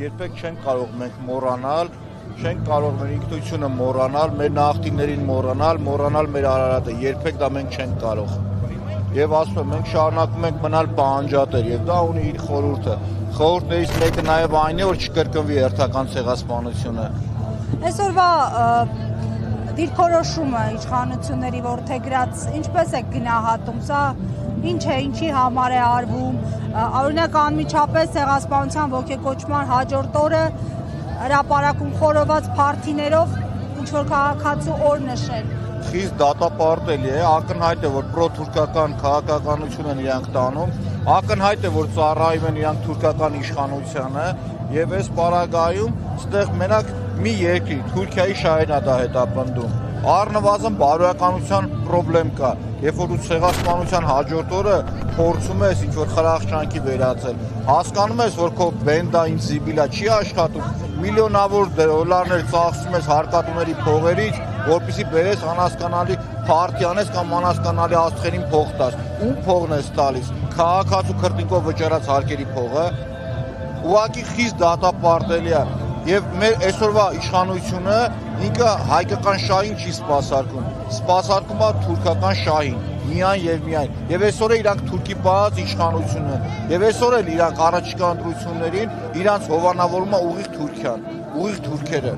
երբեք չենք կարող մենք մոռանալ, չենք կարող մեր ինքնությունը մոռանալ, մեր նախնիներին մոռանալ մեր Արարատը, երբեք դա մենք չենք կարող։ Եվ ասում եմ, մենք շարունակում ենք մնալ պահանջատեր, եւ դա ունի իր խորհուրդը։ Խորհուրդներից մեկը նաեւ այն է, որ չկրկնվի հերթական ցեղասպանությունը։ Այսօրվա դիրքորոշումը իշխանությունների որդեգրած ինչպես է գնահատում, սա ինչ է, ինչի համար է արվում, օրինակ անմիջապես ցեղասպանության ոգեկոչման հաջորդ օրը հրապարակում խորոված փարթիներով ինչ-որ քաղաքացու օր նշել։ Խիստ դատապարտելի է, ակնհայտ է, որ պրոթուրքական քաղաքականություն են իրանք տանում, ակնհայտ է, որ ծառայում են իրանք թուրքական իշխանությանը, եւ այս պարագայում ստեղ մենակ մի երկրի, Թուրքիայի շահերն է դա հետապնդում։ Առնվազն բարոյականության խնդրեմ կա, երբ որ դու ցեղասպանության հաջորդ օրը փորձում ես ինչ-որ խրախճանքի վերածել, հասկանում ես, որ քո բենդային զիբիլա չի աշխատում, միլիոնավոր դոլարներ ծախսում ես հարկատուների փողերից, որպեսզի բերես անհասկանալի փարթի անես կամ անհասկանալի աստղերին փող տաս։ Ում փողն ես տալիս։ Քաղաքացու քրտինքով վճարած հարկերի փողը։ Ուղղակի խիստ դատապարտելի է։ Եվ մեր այսօրվա իշխանությունը ինքը հայկական շահին չի սպասարկում, սպասարկում է թուրքական շահին, միայն եւ միայն։ Եվ այսօր իրանք թուրքի բաց իշխանություն են։ Եվ այսօր էլ իրանք առաջիկա ընտրություններին իրանք հովանավորում է ուղիղ Թուրքիան, ուղիղ թուրքերը։